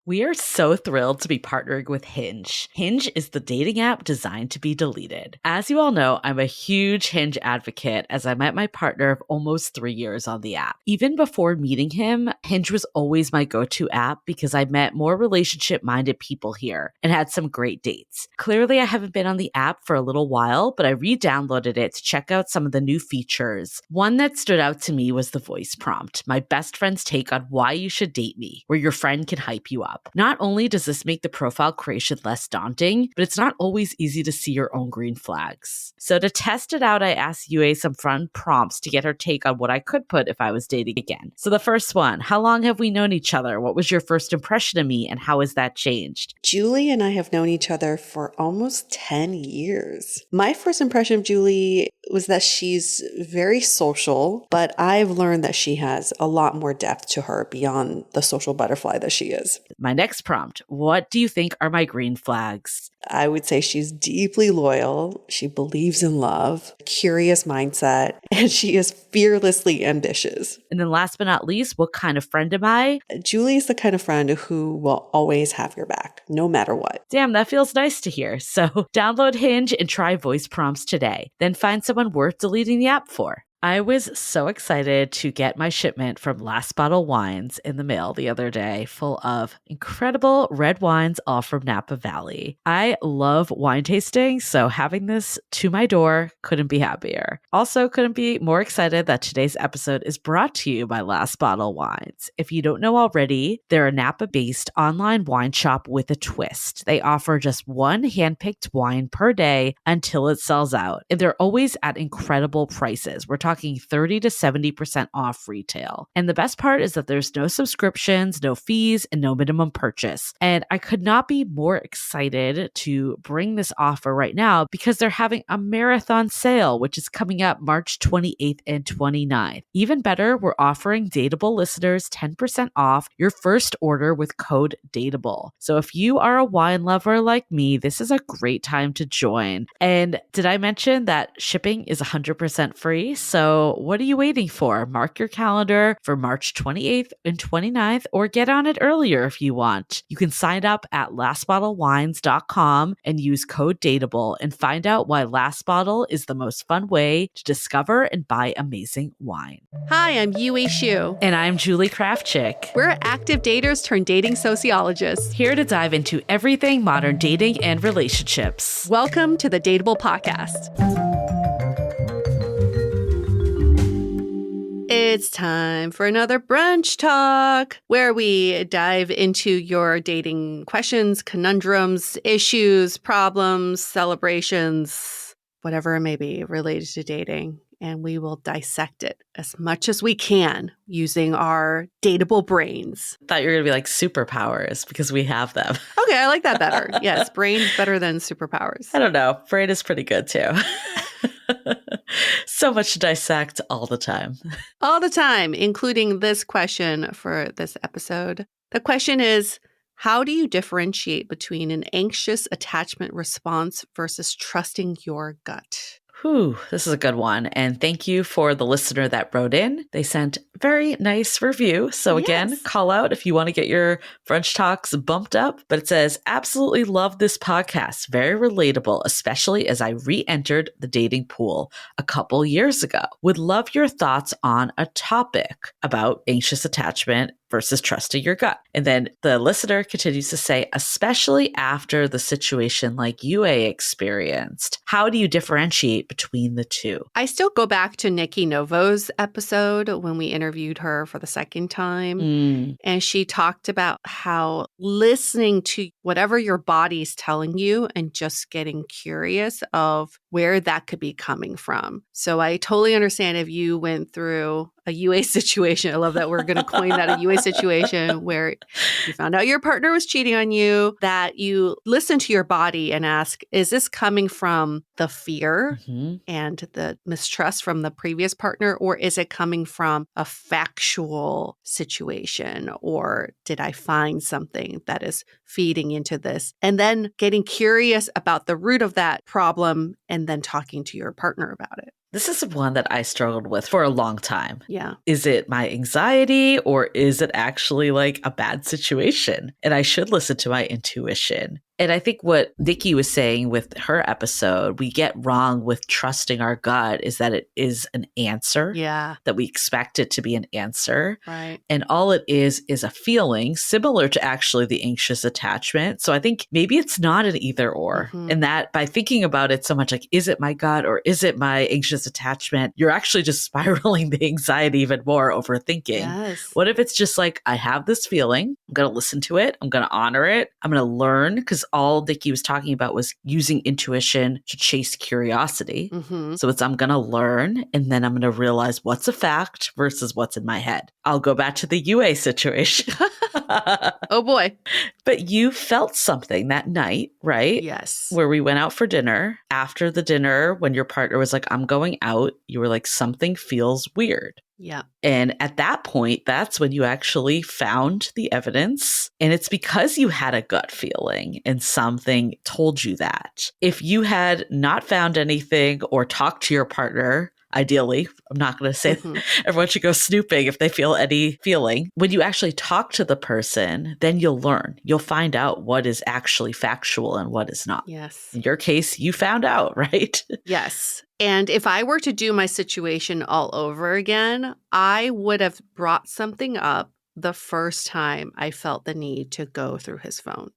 We are so thrilled to be partnering with Hinge. Hinge is the dating app designed to be deleted. As you all know, I'm a huge Hinge advocate as I met my partner of almost 3 years on the app. Even before meeting him, Hinge was always my go-to app because I met more relationship-minded people here and had some great dates. Clearly, I haven't been on the app for a little while, but I re-downloaded it to check out some of the new features. One that stood out to me was the voice prompt, my best friend's take on why you should date me, where your friend can hype you up. Not only does this make the profile creation less daunting, but it's not always easy to see your own green flags. So to test it out, I asked Yue some fun prompts to get her take on what I could put if I was dating again. So the first one, how long have we known each other? What was your first impression of me and how has that changed? Julie and I have known each other for almost 10 years. My first impression of Julie was that she's very social, but I've learned that she has a lot more depth to her beyond the social butterfly that she is. My next prompt, what do you think are my green flags? I would say she's deeply loyal. She believes in love, curious mindset, and she is fearlessly ambitious. And then last but not least, what kind of friend am I? Julie is the kind of friend who will always have your back, no matter what. Damn, that feels nice to hear. So download Hinge and try voice prompts today. Then find someone worth deleting the app for. I was so excited to get my shipment from Last Bottle Wines in the mail the other day, full of incredible red wines, all from Napa Valley. I love wine tasting, so having this to my door couldn't be happier. Also, couldn't be more excited that today's episode is brought to you by Last Bottle Wines. If you don't know already, they're a Napa-based online wine shop with a twist. They offer just one handpicked wine per day until it sells out, and they're always at incredible prices. We're talking 30 to 70% off retail. And the best part is that there's no subscriptions, no fees, and no minimum purchase. And I could not be more excited to bring this offer right now because they're having a marathon sale, which is coming up March 28th and 29th. Even better, we're offering Dateable listeners 10% off your first order with code DATEABLE. So if you are a wine lover like me, this is a great time to join. And did I mention that shipping is 100% free? So what are you waiting for? Mark your calendar for March 28th and 29th or get on it earlier if you want. You can sign up at lastbottlewines.com and use code DATEABLE and find out why Last Bottle is the most fun way to discover and buy amazing wine. Hi, I'm Yue Xu. And I'm Julie Krafchick. We're active daters turned dating sociologists. Here to dive into everything modern dating and relationships. Welcome to the Dateable Podcast. It's time for another brunch talk where we dive into your dating questions, conundrums, issues, problems, celebrations, whatever it may be related to dating. And we will dissect it as much as we can using our dateable brains. I thought you were going to be like superpowers because we have them. Okay, I like that better. Yes, brains better than superpowers. I don't know. Brain is pretty good too. So much to dissect all the time. All the time, including this question for this episode. The question is, how do you differentiate between an anxious attachment response versus trusting your gut? Whew, this is a good one. And thank you for the listener that wrote in. They sent a very nice review. So again, Yes. call out if you want to get your brunch talks bumped up. But it says, absolutely love this podcast. Very relatable, especially as I re-entered the dating pool a couple years ago. Would love your thoughts on a topic about anxious attachment versus trusting your gut. And then the listener continues to say, especially after the situation like Yue experienced, how do you differentiate between the two? I still go back to Nikki Novo's episode when we interviewed her for the second time. And she talked about how listening to whatever your body's telling you and just getting curious of where that could be coming from. So I totally understand if you went through a UA situation. I love that we're going to coin that a UA situation where you found out your partner was cheating on you, that you listen to your body and ask, is this coming from the fear and the mistrust from the previous partner, or is it coming from a factual situation? Or did I find something that is feeding into this? And then getting curious about the root of that problem and then talking to your partner about it. This is one that I struggled with for a long time. Yeah. Is it my anxiety or is it actually like a bad situation? And I should listen to my intuition. And I think what Nikki was saying with her episode, we get wrong with trusting our gut is that it is an answer. Yeah. That we expect it to be an answer. Right. And all it is a feeling similar to actually the anxious attachment. So I think maybe it's not an either or. And that by thinking about it so much like, is it my gut or is it my anxious attachment? You're actually just spiraling the anxiety even more, overthinking. Yes. What if it's just like, I have this feeling, I'm going to listen to it, I'm going to honor it, I'm going to learn, because all Nikki was talking about was using intuition to chase curiosity. So it's, I'm going to learn and then I'm going to realize what's a fact versus what's in my head. I'll go back to the UA situation. Oh boy. But you felt something that night, right? Yes. Where we went out for dinner. After the dinner, when your partner was like, I'm going out, you were like, something feels weird. Yeah. And at that point, that's when you actually found the evidence. And it's because you had a gut feeling and something told you that. If you had not found anything or talked to your partner, ideally, I'm not going to say everyone should go snooping if they feel any feeling. When you actually talk to the person, then you'll learn. You'll find out what is actually factual and what is not. Yes. In your case, you found out, right? Yes. And if I were to do my situation all over again, I would have brought something up the first time I felt the need to go through his phone.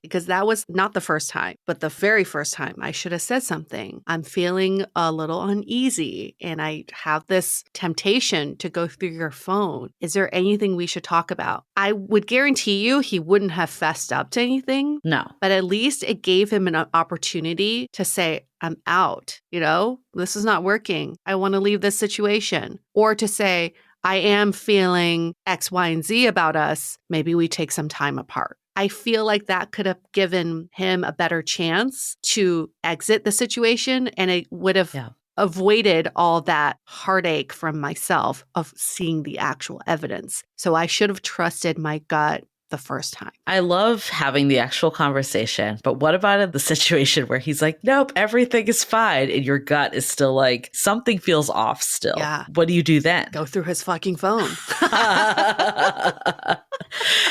Because that was not the first time, but the very first time I should have said something. I'm feeling a little uneasy and I have this temptation to go through your phone. Is there anything we should talk about? I would guarantee you he wouldn't have fessed up to anything. No. But at least it gave him an opportunity to say, I'm out, this is not working. I want to leave this situation. Or to say, I am feeling X, Y, and Z about us. Maybe we take some time apart. I feel like that could have given him a better chance to exit the situation, and it would have avoided all that heartache from myself of seeing the actual evidence. So I should have trusted my gut the first time. I love having the actual conversation, but what about in the situation where he's like, nope, everything is fine, and your gut is still like, something feels off still. Yeah. What do you do then? Go through his fucking phone.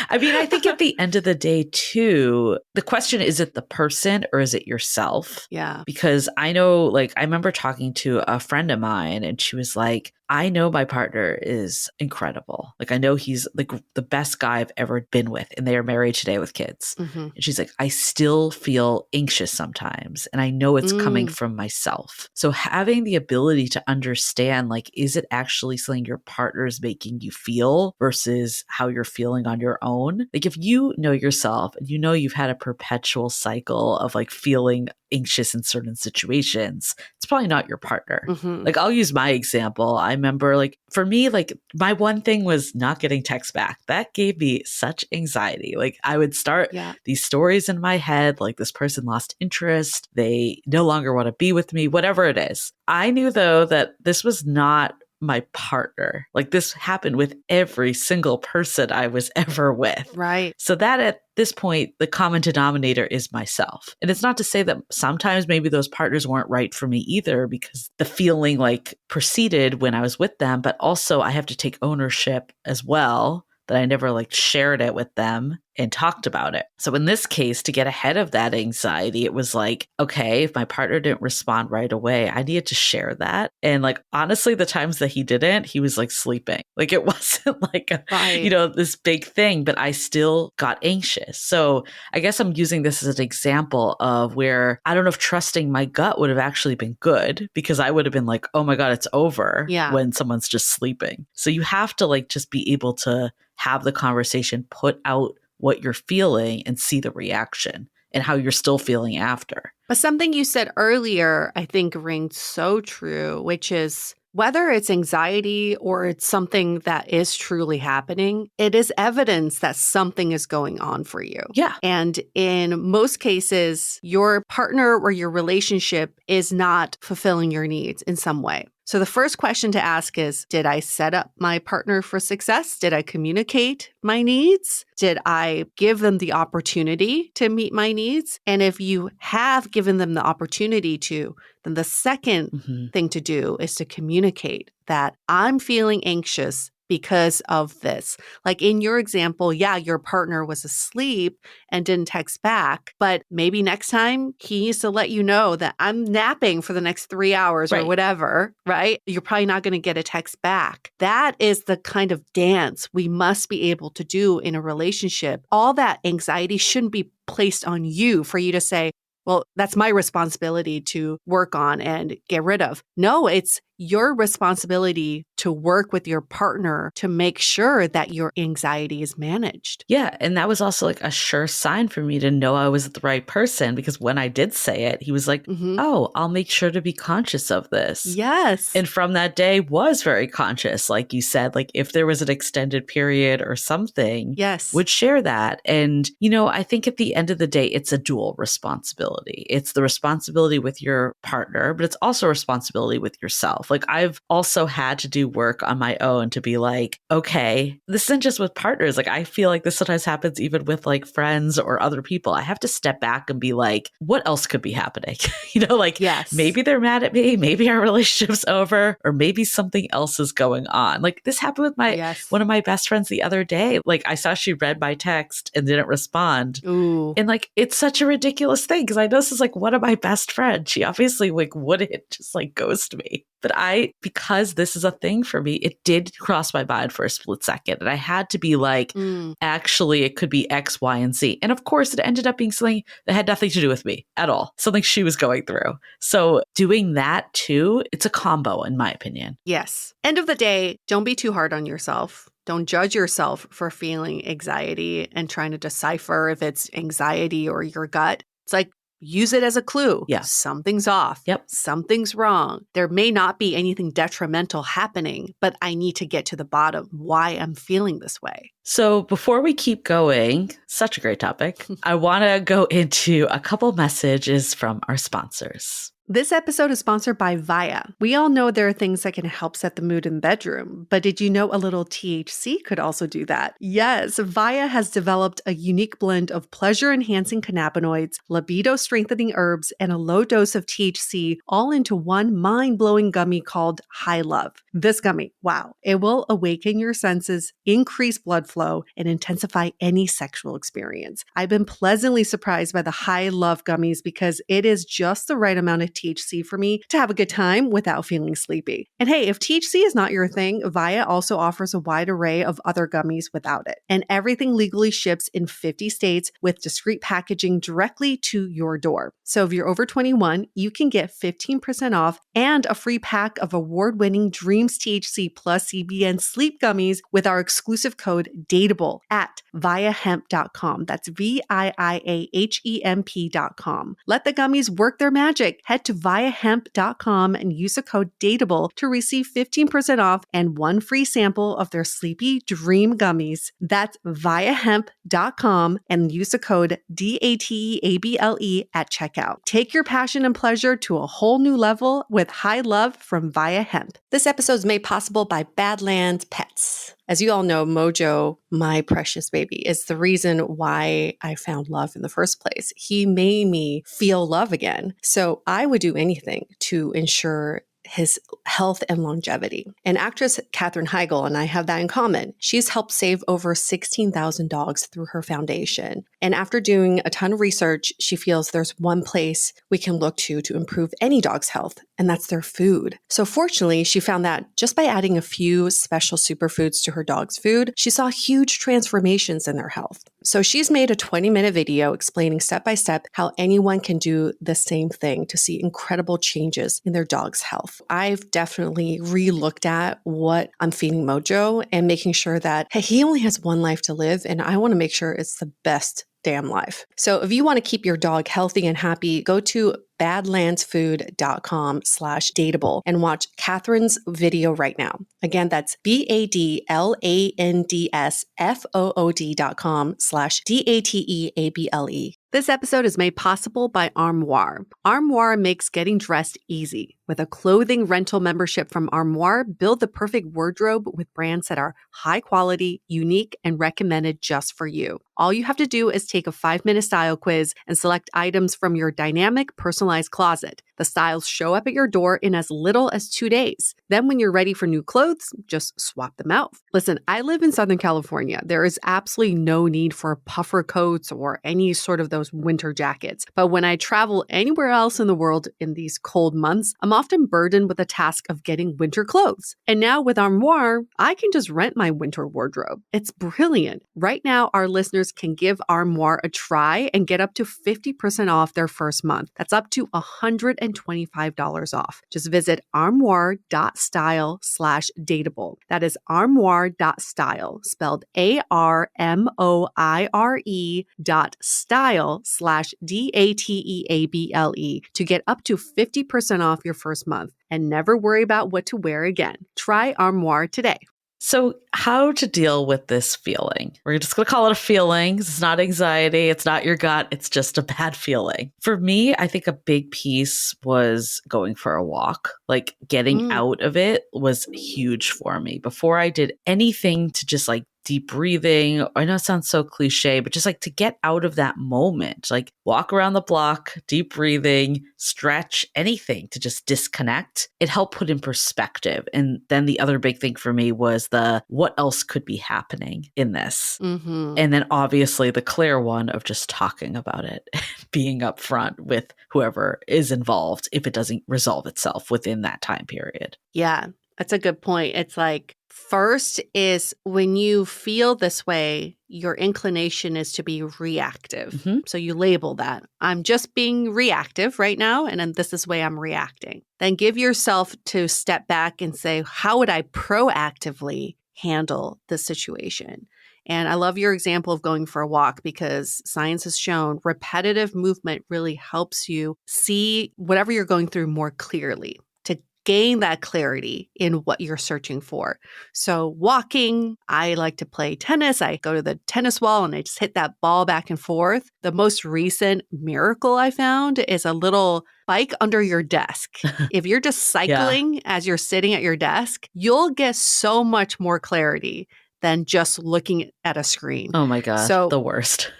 I mean, I think at the end of the day, too, the question, is it the person or is it yourself? Yeah. Because I know, like, I remember talking to a friend of mine and she was like, I know my partner is incredible. Like, I know he's like the best guy I've ever been with, and they are married today with kids. And she's like, I still feel anxious sometimes, and I know it's coming from myself. So having the ability to understand, like, is it actually something your partner is making you feel versus how you're feeling on your own? Like, if you know yourself and you know you've had a perpetual cycle of like feeling anxious in certain situations, it's probably not your partner. Like, I'll use my example. I remember, like, for me, like, my one thing was not getting texts back. That gave me such anxiety. Like, I would start these stories in my head, like, this person lost interest, they no longer want to be with me, whatever it is. I knew, though, that this was not my partner. Like, this happened with every single person I was ever with. Right. So that at this point, the common denominator is myself. And it's not to say that sometimes maybe those partners weren't right for me either, because the feeling like proceeded when I was with them, but also I have to take ownership as well, that I never like shared it with them and talked about it. So in this case, to get ahead of that anxiety, it was like, okay, if my partner didn't respond right away, I needed to share that. And like, honestly, the times that he didn't, he was like sleeping. Like, it wasn't like, this big thing, but I still got anxious. So I guess I'm using this as an example of where I don't know if trusting my gut would have actually been good, because I would have been like, oh my God, it's over when someone's just sleeping. So you have to like just be able to have the conversation, put out what you're feeling and see the reaction and how you're still feeling after. But something you said earlier, I think rings so true, which is whether it's anxiety or it's something that is truly happening, it is evidence that something is going on for you. Yeah. And in most cases, your partner or your relationship is not fulfilling your needs in some way. So the first question to ask is, did I set up my partner for success? Did I communicate my needs? Did I give them the opportunity to meet my needs? And if you have given them the opportunity to, then the second thing to do is to communicate that I'm feeling anxious because of this. Like in your example, yeah, your partner was asleep and didn't text back, but maybe next time he needs to let you know that I'm napping for the next 3 hours or whatever, right? You're probably not going to get a text back. That is the kind of dance we must be able to do in a relationship. All that anxiety shouldn't be placed on you for you to say, well, that's my responsibility to work on and get rid of. No, it's your responsibility to work with your partner to make sure that your anxiety is managed. Yeah. And that was also like a sure sign for me to know I was the right person, because when I did say it, he was like, oh, I'll make sure to be conscious of this. Yes. And from that day was very conscious. Like you said, like if there was an extended period or something, would share that. And, you know, I think at the end of the day, it's a dual responsibility. It's the responsibility with your partner, but it's also a responsibility with yourself. Like I've also had to do work on my own to be like, okay, this isn't just with partners. Like I feel like this sometimes happens even with like friends or other people. I have to step back and be like, what else could be happening? You know, like maybe they're mad at me, maybe our relationship's over, or maybe something else is going on. Like this happened with my one of my best friends the other day. Like I saw she read my text and didn't respond. Ooh. And like it's such a ridiculous thing because I know this is like one of my best friends. She obviously like wouldn't just like ghost me. But because this is a thing for me, it did cross my mind for a split second. And I had to be like, actually, it could be X, Y, and Z. And of course, it ended up being something that had nothing to do with me at all, something she was going through. So doing that too, it's a combo, in my opinion. Yes. End of the day, don't be too hard on yourself. Don't judge yourself for feeling anxiety and trying to decipher if it's anxiety or your gut. It's like, use it as a clue. Yeah. Something's off. Yep. Something's wrong. There may not be anything detrimental happening, but I need to get to the bottom why I'm feeling this way. So before we keep going, such a great topic, I want to go into a couple messages from our sponsors. This episode is sponsored by Viia. We all know there are things that can help set the mood in the bedroom, but did you know a little THC could also do that? Yes, Viia has developed a unique blend of pleasure-enhancing cannabinoids, libido-strengthening herbs, and a low dose of THC all into one mind-blowing gummy called High Love. This gummy, wow, it will awaken your senses, increase blood flow, and intensify any sexual experience. I've been pleasantly surprised by the High Love gummies because it is just the right amount of THC for me to have a good time without feeling sleepy. And hey, if THC is not your thing, Viia also offers a wide array of other gummies without it. And everything legally ships in 50 states with discreet packaging directly to your door. So if you're over 21, you can get 15% off and a free pack of award-winning Dreams THC plus CBN sleep gummies with our exclusive code DATEABLE at viiahemp.com. That's VIIAHEMP.com. Let the gummies work their magic. Head to viiahemp.com and use the code DATEABLE to receive 15% off and one free sample of their Sleepy Dream gummies. That's viiahemp.com and use the code DATEABLE at checkout. Take your passion and pleasure to a whole new level with High Love from Viia Hemp. This episode is made possible by Badlands Pets. As you all know, Mojo, my precious baby, is the reason why I found love in the first place. He made me feel love again. So I would do anything to ensure his health and longevity. And actress Katherine Heigl and I have that in common. She's helped save over 16,000 dogs through her foundation. And after doing a ton of research, she feels there's one place we can look to improve any dog's health, and that's their food. So fortunately, she found that just by adding a few special superfoods to her dog's food, she saw huge transformations in their health. So she's made a 20-minute video explaining step-by-step how anyone can do the same thing to see incredible changes in their dog's health. I've definitely re-looked at what I'm feeding Mojo and making sure that, hey, he only has one life to live, and I want to make sure it's the best damn life. So if you want to keep your dog healthy and happy, go to badlandsfood.com/dateable and watch Catherine's video right now. Again, that's BADLANDSFOOD.com/DATEABLE. This episode is made possible by Armoire. Armoire makes getting dressed easy. With a clothing rental membership from Armoire, build the perfect wardrobe with brands that are high quality, unique, and recommended just for you. All you have to do is take a 5-minute style quiz and select items from your dynamic, personalized closet. The styles show up at your door in as little as 2 days. Then when you're ready for new clothes, just swap them out. Listen, I live in Southern California. There is absolutely no need for puffer coats or any sort of those winter jackets. But when I travel anywhere else in the world in these cold months, I'm often burdened with the task of getting winter clothes. And now with Armoire, I can just rent my winter wardrobe. It's brilliant. Right now, our listeners can give Armoire a try and get up to 50% off their first month. That's up to $125 off. Just visit armoire.style/dateable. That is armoire.style, spelled ARMOIRE.style/DATEABLE to get up to 50% off your first month and never worry about what to wear again. Try Armoire today. So, how to deal with this feeling? We're just going to call it a feeling. It's not anxiety. It's not your gut. It's just a bad feeling. For me, I think a big piece was going for a walk. Like getting out of it was huge for me. Before I did anything to just like deep breathing. I know it sounds so cliche, but just like to get out of that moment, like walk around the block, deep breathing, stretch, anything to just disconnect. It helped put in perspective. And then the other big thing for me was the what else could be happening in this? And then obviously the clear one of just talking about it, being upfront with whoever is involved if it doesn't resolve itself within that time period. Yeah, that's a good point. It's like, first is when you feel this way, your inclination is to be reactive. So you label that. I'm just being reactive right now, and then this is the way I'm reacting. Then give yourself to step back and say, how would I proactively handle this situation? And I love your example of going for a walk because science has shown repetitive movement really helps you see whatever you're going through more clearly, to gain that clarity in what you're searching for. So walking, I like to play tennis. I go to the tennis wall and I just hit that ball back and forth. The most recent miracle I found is a little bike under your desk. If you're just cycling as you're sitting at your desk, you'll get so much more clarity than just looking at a screen. Oh my gosh, so, the worst.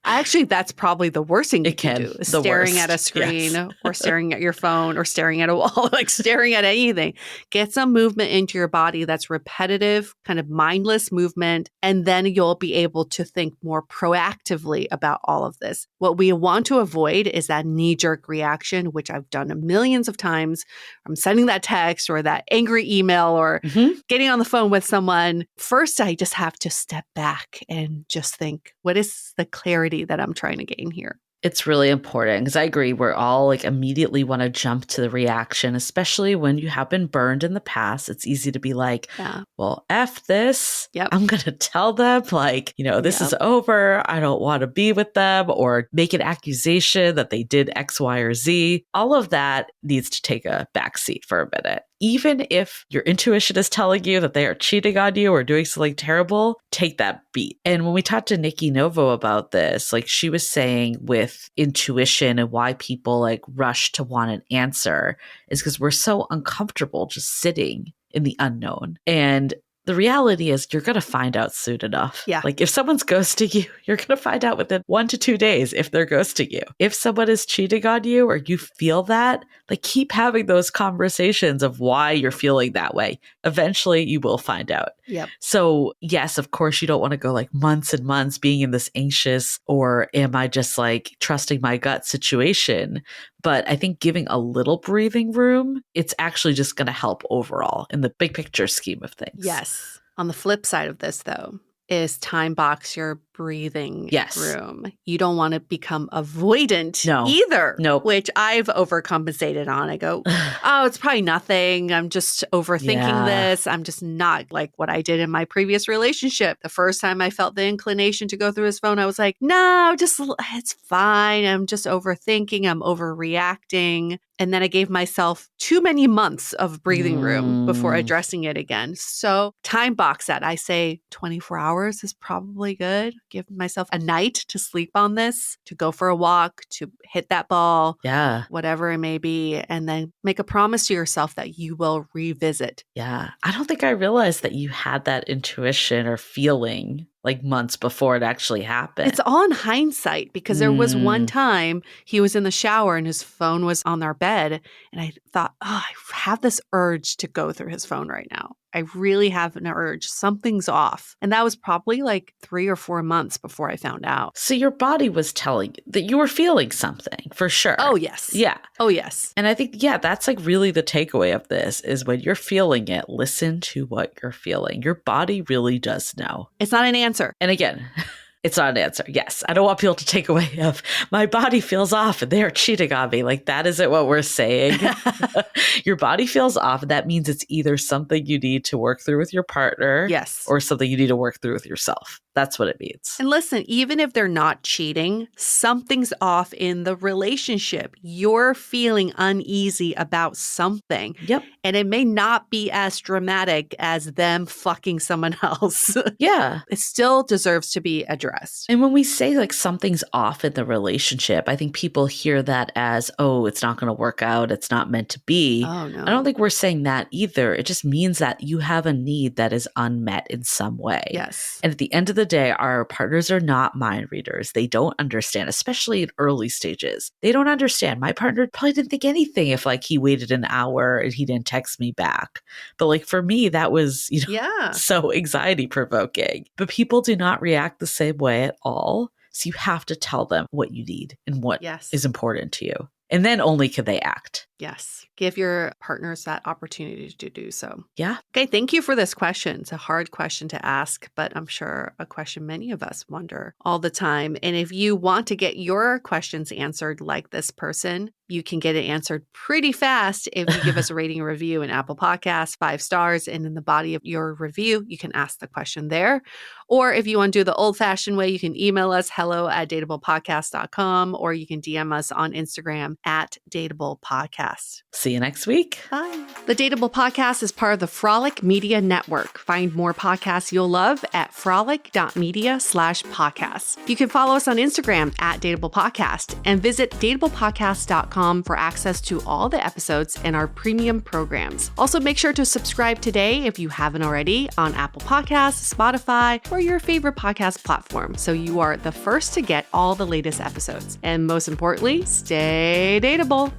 Actually, that's probably the worst thing you can do, is staring at a screen or staring at your phone or staring at a wall, like staring at anything. Get some movement into your body that's repetitive, kind of mindless movement, and then you'll be able to think more proactively about all of this. What we want to avoid is that knee-jerk reaction, which I've done millions of times. I'm sending that text or that angry email or getting on the phone with someone. First, I just have to step back and just think, what is the clarity that I'm trying to gain here? It's really important because I agree. We're all like immediately want to jump to the reaction, especially when you have been burned in the past. It's easy to be like, well, F this. I'm going to tell them like, you know, this is over. I don't want to be with them, or make an accusation that they did X, Y, or Z. All of that needs to take a backseat for a minute. Even if your intuition is telling you that they are cheating on you or doing something terrible, take that beat. And when we talked to Nikki Novo about this, like she was saying with intuition and why people like rush to want an answer is because we're so uncomfortable just sitting in the unknown. And the reality is you're going to find out soon enough. Like if someone's ghosting you, you're going to find out within 1 to 2 days if they're ghosting you. If someone is cheating on you or you feel that, like keep having those conversations of why you're feeling that way. Eventually you will find out. So yes, of course you don't want to go like months and months being in this anxious or am I just like trusting my gut situation. But I think giving a little breathing room, it's actually just going to help overall in the big picture scheme of things. Yes. On the flip side of this, though, is time box your breathing room. You don't want to become avoidant either, which I've overcompensated on. I go, oh, it's probably nothing. I'm just overthinking this. I'm just not like what I did in my previous relationship. The first time I felt the inclination to go through his phone, I was like, no, just it's fine. I'm just overthinking. I'm overreacting. And then I gave myself too many months of breathing room before addressing it again. So time box that. I say 24 hours is probably good. give myself a night to sleep on this, to go for a walk, to hit that ball, Yeah. whatever it may be, and then make a promise to yourself that you will revisit. Yeah. I don't think I realized that you had that intuition or feeling like months before it actually happened. It's all in hindsight because there was one time he was in the shower and his phone was on our bed. And I thought, oh, I have this urge to go through his phone right now. I really have an urge. Something's off. And that was probably like 3 or 4 months before I found out. So your body was telling you that you were feeling something for sure. Oh, yes. Yeah. Oh, yes. And I think, yeah, that's like really the takeaway of this is when you're feeling it, listen to what you're feeling. Your body really does know. It's not an answer. And again, it's not an answer. Yes. I don't want people to take away of my body feels off and they're cheating on me. Like that isn't what we're saying. Your body feels off. And that means it's either something you need to work through with your partner. Yes. Or something you need to work through with yourself. That's what it means. And listen, even if they're not cheating, something's off in the relationship. You're feeling uneasy about something. Yep. And it may not be as dramatic as them fucking someone else. Yeah. It still deserves to be addressed. And when we say like something's off in the relationship, I think people hear that as, oh, it's not going to work out. It's not meant to be. Oh, no. I don't think we're saying that either. It just means that you have a need that is unmet in some way. Yes. And at the end of the day, our partners are not mind readers. They don't understand, especially in early stages. They don't understand. My partner probably didn't think anything if like he waited an hour and he didn't text me back. But like for me, that was, so anxiety provoking. But people do not react the same way at all. So you have to tell them what you need and what is important to you. And then only can they act. Yes. Give your partners that opportunity to do so. Yeah. Okay. Thank you for this question. It's a hard question to ask, but I'm sure a question many of us wonder all the time. And if you want to get your questions answered like this person, you can get it answered pretty fast if you give us a rating and review in Apple Podcasts, 5 stars. And in the body of your review, you can ask the question there. Or if you want to do the old-fashioned way, you can email us hello@dateablepodcast.com, or you can DM us on Instagram @dateablepodcast. See you next week. Bye. The Dateable Podcast is part of the Frolic Media Network. Find more podcasts you'll love at frolic.media/podcasts. You can follow us on Instagram @dateablepodcast and visit dateablepodcast.com for access to all the episodes and our premium programs. Also, make sure to subscribe today if you haven't already on Apple Podcasts, Spotify, or your favorite podcast platform so you are the first to get all the latest episodes. And most importantly, stay dateable.